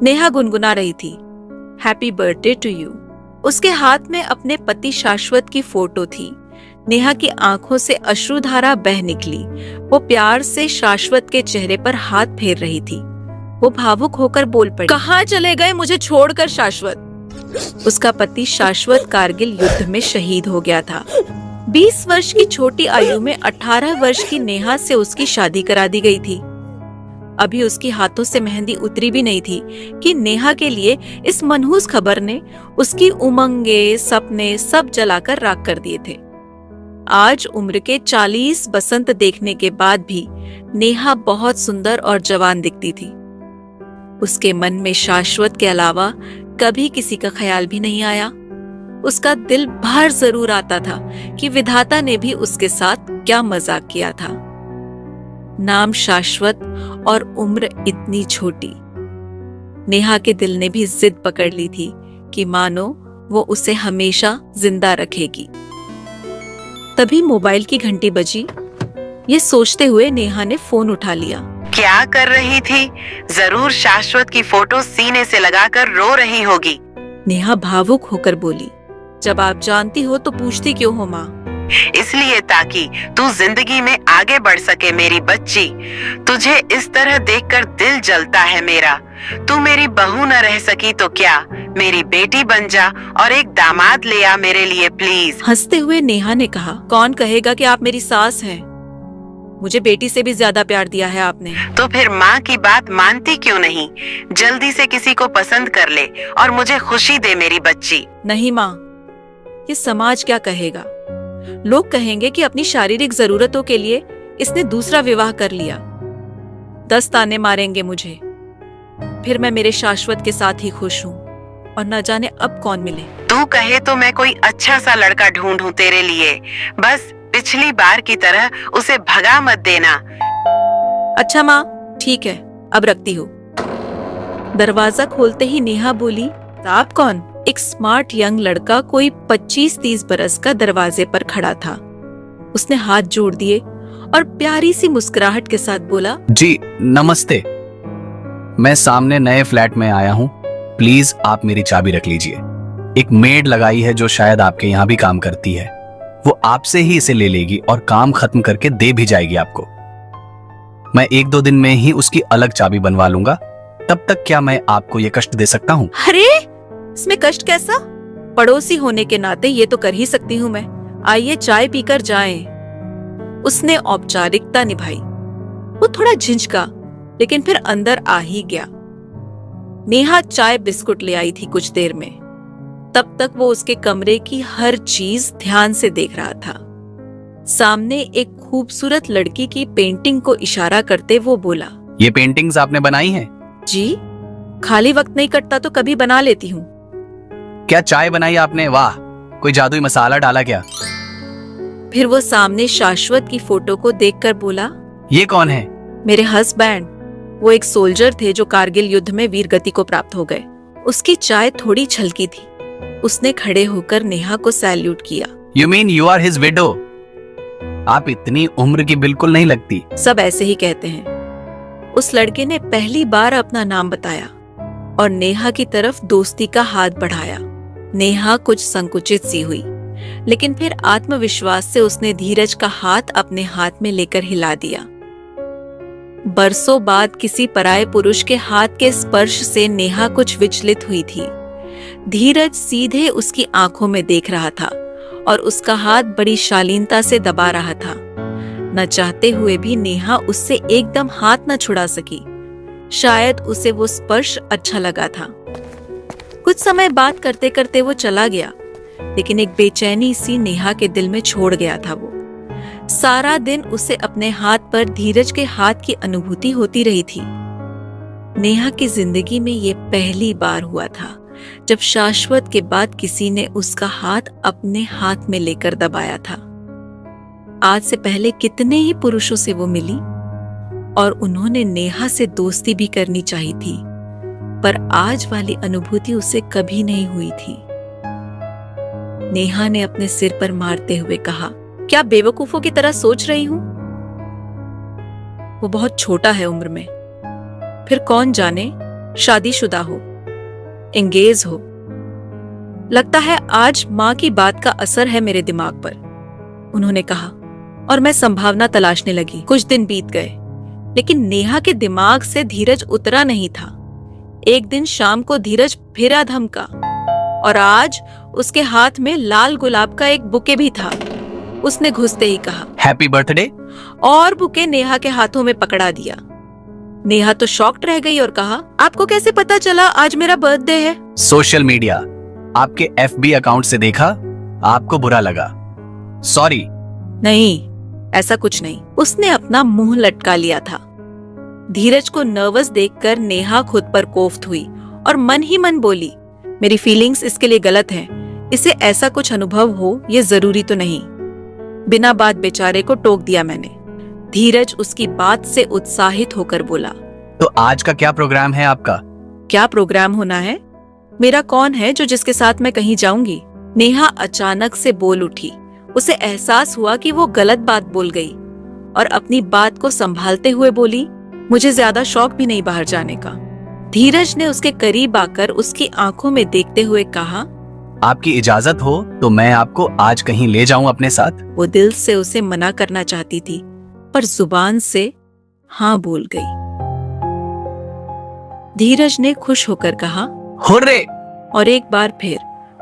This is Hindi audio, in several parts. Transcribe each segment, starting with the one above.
नेहा गुनगुना रही थी, हैप्पी बर्थडे टू यू। उसके हाथ में अपने पति शाश्वत की फोटो थी। नेहा की आंखों से अश्रुधारा बह निकली। वो प्यार से शाश्वत के चेहरे पर हाथ फेर रही थी। वो भावुक होकर बोल पड़ी, कहाँ चले गए मुझे छोड़कर शाश्वत? उसका पति शाश्वत कारगिल युद्ध में शहीद हो गया था। 20 वर्ष की छोटी आयु में 18 वर्ष की नेहा से उसकी शादी करा दी गई थी। अभी उसकी हाथों से मेहंदी उतरी भी नहीं थी कि नेहा के लिए इस मनहूस खबर ने उसकी उमंगे, सपने सब जलाकर राख कर दिए थे। आज उम्र के 40 बसंत देखने के बाद भी नेहा बहुत सुंदर और जवान दिखती थी। उसके मन में शाश्वत के अलावा कभी किसी का ख्याल भी नहीं आया। उसका दिल बाहर जरूर आता था कि विधाता ने भी उसके साथ क्या मजाक किया था। नाम शाश्वत और उम्र इतनी छोटी। नेहा के दिल ने भी जिद पकड़ ली थी कि मानो वो उसे हमेशा जिंदा रखेगी। तभी मोबाइल की घंटी बजी। ये सोचते हुए नेहा ने फोन उठा लिया। क्या कर रही थी? जरूर शाश्वत की फोटो सीने से लगाकर रो रही होगी। नेहा भावुक होकर बोली, जब आप जानती हो तो पूछती क्यों हो माँ? इसलिए ताकि तू जिंदगी में आगे बढ़ सके मेरी बच्ची। तुझे इस तरह देखकर दिल जलता है मेरा। तू मेरी बहू न रह सकी तो क्या, मेरी बेटी बन जा और एक दामाद ले आ मेरे लिए प्लीज। हंसते हुए नेहा ने कहा, कौन कहेगा कि आप मेरी सास हैं? मुझे बेटी से भी ज्यादा प्यार दिया है आपने। तो फिर माँ की बात मानती क्यों नहीं? जल्दी से किसी को पसंद कर ले और मुझे खुशी दे मेरी बच्ची। नहीं माँ, ये समाज क्या कहेगा? लोग कहेंगे कि अपनी शारीरिक जरूरतों के लिए इसने दूसरा विवाह कर लिया। 10 ताने मारेंगे मुझे। फिर मैं मेरे शाश्वत के साथ ही खुश हूँ और न जाने अब कौन मिले। तू कहे तो मैं कोई अच्छा सा लड़का ढूंढूं तेरे लिए। बस पिछली बार की तरह उसे भगा मत देना। अच्छा माँ, ठीक है, अब रखती हूँ। दरवाजा खोलते ही नेहा बोली, आप कौन? एक स्मार्ट यंग लड़का कोई 25-30 बरस का दरवाजे पर खड़ा था। उसने हाथ जोड़ दिए और प्यारी सी मुस्कुराहट के साथ बोला, जी नमस्ते, मैं सामने नए फ्लैट में आया हूँ। प्लीज आप मेरी चाबी रख लीजिए। एक मेड लगाई है जो शायद आपके यहाँ भी काम करती है। वो आपसे ही इसे ले लेगी और काम खत्म करके दे भी जाएगी आपको। मैं 1-2 दिन में ही उसकी अलग चाबी बनवा लूंगा। तब तक क्या मैं आपको ये कष्ट दे सकता हूँ? अरे इसमें कष्ट कैसा? पड़ोसी होने के नाते ये तो कर ही सकती हूँ मैं। आइए चाय पीकर जाएं। उसने औपचारिकता निभाई। वो थोड़ा झिझका, लेकिन फिर अंदर आ ही गया। नेहा चाय बिस्कुट ले आई थी कुछ देर में। तब तक वो उसके कमरे की हर चीज ध्यान से देख रहा था। सामने एक खूबसूरत लड़की की पेंटिंग को इशारा करते वो बोला, ये पेंटिंग्स आपने बनाई हैं? जी, खाली वक्त नहीं कटता तो कभी बना लेती हूँ। क्या चाय बनाई आपने? वाह, कोई जादुई मसाला डाला क्या? फिर वो सामने शाश्वत की फोटो को देखकर बोला, ये कौन है? मेरे हस्बैंड। वो एक सोल्जर थे जो कारगिल युद्ध में वीरगति को प्राप्त हो गए। उसकी चाय थोड़ी छलकी थी। उसने खड़े होकर नेहा को सैल्यूट किया। You mean you are his widow? आप इतनी उम्र की बिल्कुल नहीं लगती। सब ऐसे ही कहते हैं। उस लड़के ने पहली बार अपना नाम बताया और नेहा की तरफ दोस्ती का हाथ बढ़ाया। नेहा कुछ संकुचित सी हुई, लेकिन फिर आत्मविश्वास से उसने धीरज का हाथ अपने हाथ में लेकर हिला दिया। बरसों बाद किसी पराये पुरुष के हाथ के स्पर्श से नेहा कुछ विचलित हुई थी। धीरज सीधे उसकी आंखों में देख रहा था और उसका हाथ बड़ी शालीनता से दबा रहा था। न चाहते हुए भी नेहा उससे एकदम हाथ न छुड़ा सकी। शायद उसे वो स्पर्श अच्छा लगा था। कुछ समय बात करते करते वो चला गया, लेकिन एक बेचैनी सी नेहा के दिल में छोड़ गया था। वो सारा दिन उसे अपने हाथ पर धीरज के हाथ की अनुभूति होती रही थी। नेहा की जिंदगी में ये पहली बार हुआ था जब शाश्वत के बाद किसी ने उसका हाथ अपने हाथ में लेकर दबाया था। आज से पहले कितने ही पुरुषों से वो मिली और उन्होंने नेहा से दोस्ती भी करनी चाहिए थी, पर आज वाली अनुभूति उसे कभी नहीं हुई थी। नेहा ने अपने सिर पर मारते हुए कहा, क्या बेवकूफों की तरह सोच रही हूं? वो बहुत छोटा है उम्र में, फिर कौन जाने शादीशुदा हो, एंगेज हो। लगता है आज माँ की बात का असर है मेरे दिमाग पर, उन्होंने कहा, और मैं संभावना तलाशने लगी। कुछ दिन बीत गए, लेकिन नेहा के दिमाग से धीरज उतरा नहीं था। एक दिन शाम को धीरज फिर धमका, और आज उसके हाथ में लाल गुलाब का एक बुके भी था। उसने घुसते ही कहा, हैप्पी बर्थडे। और बुके नेहा के हाथों में पकड़ा दिया। नेहा तो शॉक्ड रह गई और कहा, आपको कैसे पता चला आज मेरा बर्थडे है? सोशल मीडिया, आपके FB अकाउंट से देखा, आपको बुरा लगा। सॉरी। नहीं, ऐसा कुछ नहीं। उसने अपना मुंह लटका लिया था। धीरज को नर्वस देखकर नेहा खुद पर कोफ्त हुई और मन ही मन बोली, मेरी फीलिंग्स इसके लिए गलत हैं। इसे ऐसा कुछ अनुभव हो ये जरूरी तो नहीं। बिना बात बेचारे को टोक दिया मैंने। धीरज उसकी बात से उत्साहित होकर बोला, तो आज का क्या प्रोग्राम है आपका? क्या प्रोग्राम होना है? मेरा कौन है जो जिसके साथ मैं कहीं जाऊंगी? नेहा अचानक से बोल उठी। उसे एहसास हुआ कि वो गलत बात बोल गई और अपनी बात को संभालते हुए बोली, मुझे ज्यादा शौक भी नहीं बाहर जाने का। धीरज ने उसके करीब आकर उसकी आंखों में देखते हुए कहा, आपकी इजाजत हो तो मैं आपको आज कहीं ले जाऊं अपने साथ। वो दिल से उसे मना करना चाहती थी, पर जुबान से हाँ बोल गई। धीरज ने खुश होकर कहा, हुर्रे! और एक बार फिर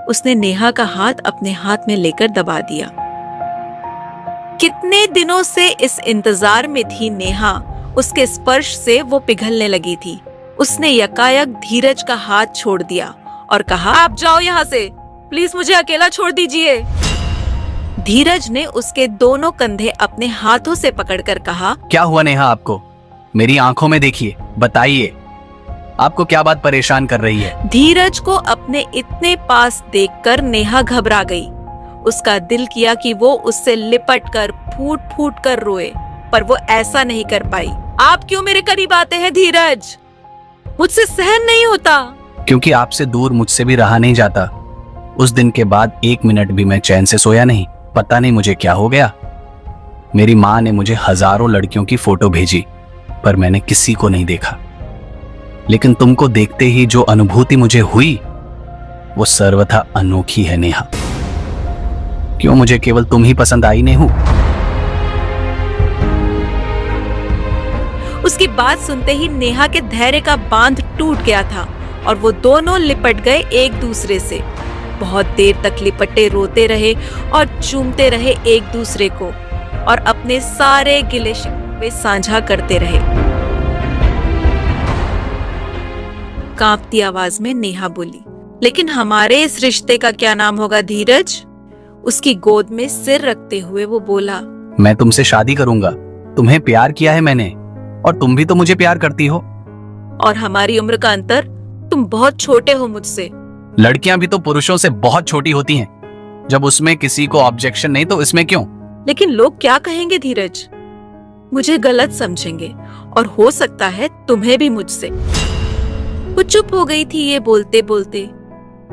उसने नेहा का हाथ अपने हाथ में लेकर दबा दिया। कितने दिनों से इस इंतजार में थी नेहा। उसके स्पर्श से वो पिघलने लगी थी। उसने यकायक धीरज का हाथ छोड़ दिया और कहा, आप जाओ यहाँ से, प्लीज मुझे अकेला छोड़ दीजिए। धीरज ने उसके दोनों कंधे अपने हाथों से पकड़कर कहा, क्या हुआ नेहा आपको? मेरी आंखों में देखिए, बताइए आपको क्या बात परेशान कर रही है? धीरज को अपने इतने पास देखकर नेहा घबरा गई। उसका दिल किया कि वो उससे लिपट कर फूट फूट कर रोए, पर वो ऐसा नहीं कर पाई। आप क्यों मेरे करीब आते हैं धीरज? मुझसे सहन नहीं होता। क्योंकि आपसे दूर मुझसे भी रहा नहीं जाता। उस दिन के बाद 1 मिनट भी मैं चैन से सोया नहीं। पता नहीं मुझे क्या हो गया। मेरी माँ ने मुझे हजारों लड़कियों की फोटो भेजी, पर मैंने किसी को नहीं देखा। लेकिन तुमको देखते ही जो अनुभूति मुझे हुई वो सर्वथा अनोखी है नेहा। क्यों मुझे केवल तुम ही पसंद आई नेहू? उसकी बात सुनते ही नेहा के धैर्य का बांध टूट गया था और वो दोनों लिपट गए एक दूसरे से। बहुत देर तक लिपटे रोते रहे और चूमते रहे एक दूसरे को और अपने सारे गिले शिकवे साझा करते रहे। कांपती आवाज में नेहा बोली, लेकिन हमारे इस रिश्ते का क्या नाम होगा धीरज? उसकी गोद में सिर रखते हुए वो बोला, मैं तुमसे शादी करूंगा। तुम्हें प्यार किया है मैंने, और तुम भी तो मुझे प्यार करती हो। और हमारी उम्र का अंतर, तुम बहुत छोटे हो मुझसे। लड़कियां भी तो पुरुषों से बहुत छोटी होती हैं। जब उसमें किसी को ऑब्जेक्शन नहीं तो इसमें क्यों? लेकिन लोग क्या कहेंगे धीरज? मुझे गलत समझेंगे और हो सकता है तुम्हें भी मुझसे। वो चुप हो गई थी ये बोलते बोलते।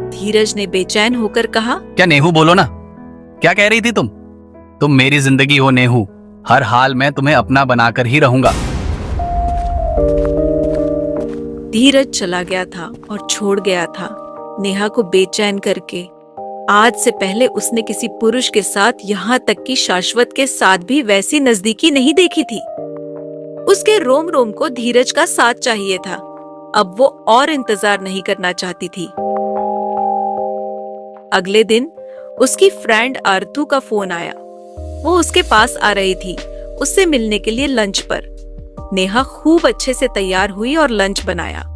धीरज ने बेचैन होकर कहा, क्या नेहू बोलो ना, क्या कह रही थी तुम? तुम मेरी जिंदगी हो नेहू। हर हाल में तुम्हें अपना बनाकर ही रहूंगा। धीरज चला गया था और छोड़ गया था नेहा को बेचैन करके। आज से पहले उसने किसी पुरुष के साथ, यहाँ तक कि शाश्वत के साथ भी वैसी नजदीकी नहीं देखी थी। उसके रोम रोम को धीरज का साथ चाहिए था। अब वो और इंतजार नहीं करना चाहती थी। अगले दिन उसकी फ्रेंड आरतू का फोन आया। वो उसके पास आ रही थी, उससे मिलने के लिए लंच पर। नेहा खूब अच्छे से तैयार हुई और लंच बनाया।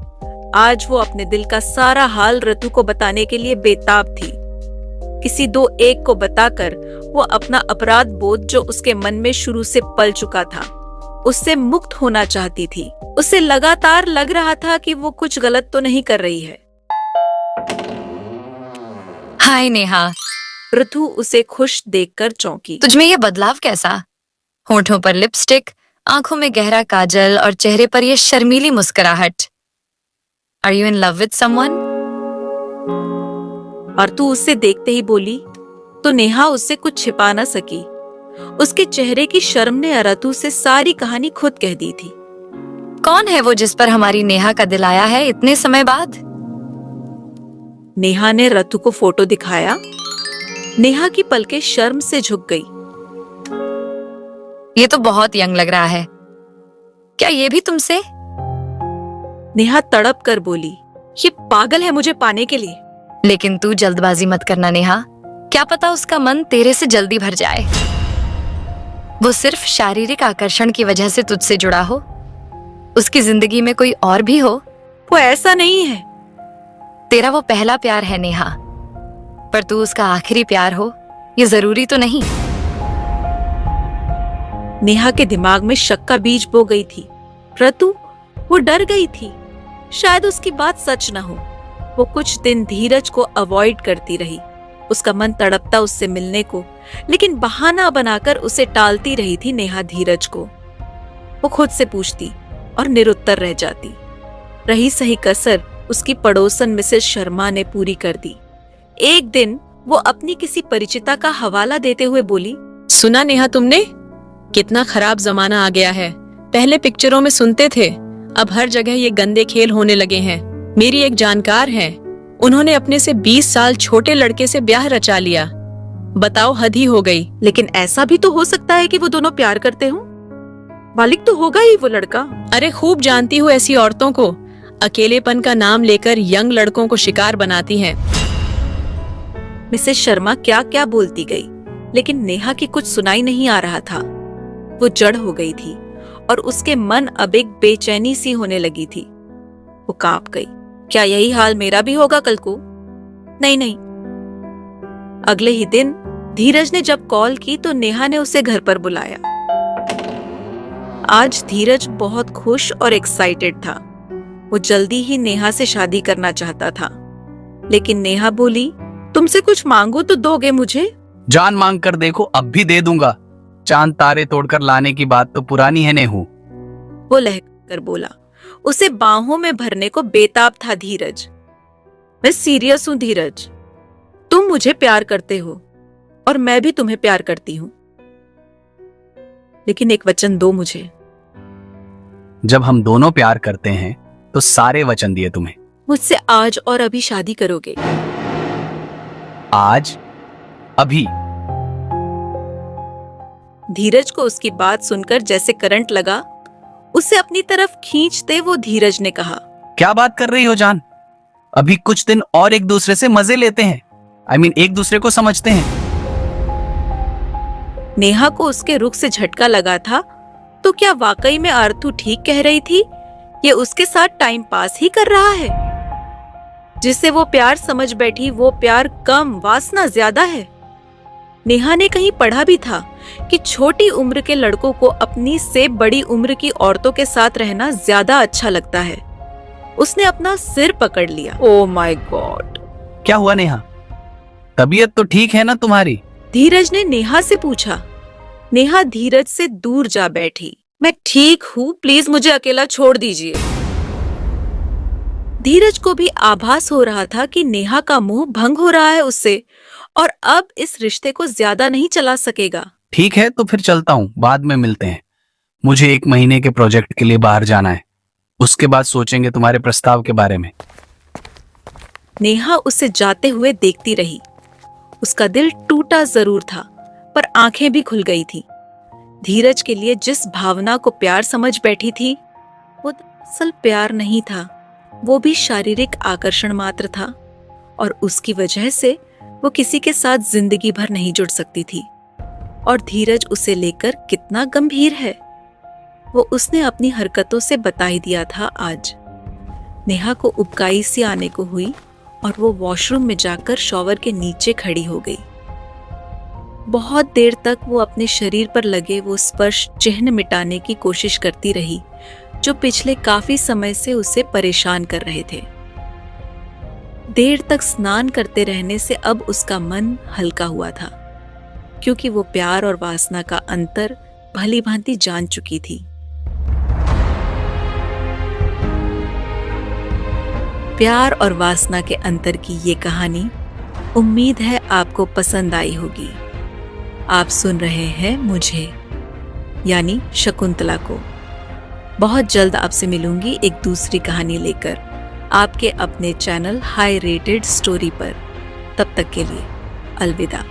आज वो अपने दिल का सारा हाल रतु को बताने के लिए बेताब थी। किसी दो एक को बताकर वो अपना अपराध बोध जो उसके मन में शुरू से पल चुका था, उससे मुक्त होना चाहती थी। उसे लगातार लग रहा था कि वो कुछ गलत तो नहीं कर रही है। हाय नेहा, ऋतु उसे खुश देखकर चौंकी। तुझमें ये बदलाव कैसा? होठों पर लिपस्टिक, आंखों में गहरा काजल और चेहरे पर ये शर्मीली मुस्कुराहट। Are you in love with someone? और तू उससे देखते ही बोली तो नेहा उससे कुछ छिपा न सकी। उसके चेहरे की शर्म ने अरतु से सारी कहानी खुद कह दी थी। कौन है वो जिस पर हमारी नेहा का दिल आया है इतने समय बाद? नेहा ने रतु को फोटो दिखाया। नेहा की पलकें शर्म से झुक गई। ये तो बहुत यंग लग रहा है। क्या ये भी तुमसे? नेहा तड़प कर बोली, ये पागल है मुझे पाने के लिए। लेकिन तू जल्दबाजी मत करना नेहा, क्या पता उसका मन तेरे से जल्दी भर जाए। वो सिर्फ शारीरिक आकर्षण की वजह से तुझसे जुड़ा हो, उसकी जिंदगी में कोई और भी हो। वो ऐसा नहीं है। तेरा वो पहला प्यार है नेहा, पर तू उसका आखिरी प्यार हो ये जरूरी तो नहीं। नेहा के दिमाग में शक का बीज बो गई थी। रतु, वो डर गई थी, शायद उसकी बात सच न हो। वो कुछ दिन धीरज को अवॉइड करती रही। उसका मन तड़पता उससे मिलने को, लेकिन बहाना बनाकर उसे टालती रही थी नेहा धीरज को। वो खुद से पूछती और निरुत्तर रह जाती। रही सही कसर उसकी पड़ोसन मिसेस शर्मा ने पूरी कर दी। एक दिन वो अपनी किसी परिचिता का हवाला देते हुए बोली, सुना नेहा तुमने? कितना खराब जमाना आ गया है। पहले पिक्चरों में सुनते थे, अब हर जगह ये गंदे खेल होने लगे हैं। मेरी एक जानकार है, उन्होंने अपने से 20 साल छोटे लड़के से ब्याह रचा लिया। बताओ, हद ही हो गई। लेकिन ऐसा भी तो हो सकता है कि वो दोनों प्यार करते हों। बालिग तो होगा ही वो लड़का। अरे खूब जानती हूँ ऐसी औरतों को, अकेलेपन का नाम लेकर यंग लड़कों को शिकार बनाती हैं। मिसेस शर्मा क्या क्या बोलती गई, लेकिन नेहा की कुछ सुनाई नहीं आ रहा था। वो जड़ हो गई थी और उसके मन अब एक बेचैनी सी होने लगी थी। वो कांप गई। क्या यही हाल मेरा भी होगा कल को? नहीं नहीं। अगले ही दिन धीरज ने जब कॉल की तो नेहा ने उसे घर पर बुलाया। आज धीरज बहुत खुश और एक्साइटेड था। वो जल्दी ही नेहा से शादी करना चाहता था, लेकिन नेहा बोली, तुमसे कुछ मांगू तो दोगे मुझे? जान मांग कर देखो, अब भी दे दूंगा। चांद तारे तोड़कर लाने की बात तो पुरानी है नेहू। वो लहकर बोला। उसे बाहों में भरने को बेताब था धीरज। मैं सीरियस हूं धीरज, तुम मुझे प्यार करते हो और मैं भी तुम्हें प्यार करती हूं, लेकिन एक वचन दो मुझे। जब हम दोनों प्यार करते हैं तो सारे वचन दिए तुम्हें। मुझसे आज और अभी शादी करोगे? आज? अभी? धीरज को उसकी बात सुनकर जैसे करंट लगा। उसे अपनी तरफ खींचते वो धीरज ने कहा, क्या बात कर रही हो जान? अभी कुछ दिन और एक दूसरे से मजे लेते हैं। एक दूसरे को समझते हैं। नेहा को उसके रुख से झटका लगा था। तो क्या वाकई में आरतू ठीक कह रही थी? ये उसके साथ टाइम पास ही कर रहा है। जिसे वो प्यार समझ बैठी वो प्यार कम, वासना ज्यादा है। नेहा ने कहीं पढ़ा भी था कि छोटी उम्र के लड़कों को अपनी से बड़ी उम्र की औरतों के साथ रहना ज्यादा अच्छा लगता है। उसने अपना सिर पकड़ लिया। Oh my God! क्या हुआ नेहा? तबीयत तो ठीक है ना तुम्हारी? धीरज ने नेहा से पूछा। नेहा धीरज से दूर जा बैठी। मैं ठीक हूँ, प्लीज मुझे अकेला छोड़ दीजिए। धीरज को भी आभास हो रहा था कि नेहा का मोह भंग हो रहा है उससे, और अब इस रिश्ते को ज्यादा नहीं चला सकेगा। ठीक है, तो फिर चलता हूँ, बाद में मिलते हैं। मुझे 1 महीने के प्रोजेक्ट के लिए बाहर जाना है, उसके बाद सोचेंगे तुम्हारे प्रस्ताव के बारे में। नेहा उसे जाते हुए देखती रही। उसका दिल टूटा जरूर था, पर आंखें भी खुल गई थी। धीरज के लिए जिस भावना को प्यार समझ बैठी थी, वो असल प्यार नहीं था, वो भी शारीरिक आकर्षण मात्र था, और उसकी वजह से वो किसी के साथ जिंदगी भर नहीं जुड़ सकती थी। और धीरज उसे लेकर कितना गंभीर है, वो उसने अपनी हरकतों से बता ही दिया था आज। नेहा को उबकाई सी आने को हुई और वो वॉशरूम में जाकर शॉवर के नीचे खड़ी हो गई। बहुत देर तक वो अपने शरीर पर लगे वो स्पर्श चिन्ह मिटाने की कोशिश करती रही जो पिछले काफी समय से उसे परेशान कर रहे थे। देर तक स्नान करते रहने से अब उसका मन हल्का हुआ था, क्योंकि वो प्यार और वासना का अंतर भली भांति जान चुकी थी। प्यार और वासना के अंतर की ये कहानी उम्मीद है आपको पसंद आई होगी। आप सुन रहे हैं मुझे, यानी शकुंतला को। बहुत जल्द आपसे मिलूंगी एक दूसरी कहानी लेकर आपके अपने चैनल हाई रेटेड स्टोरी पर। तब तक के लिए अलविदा।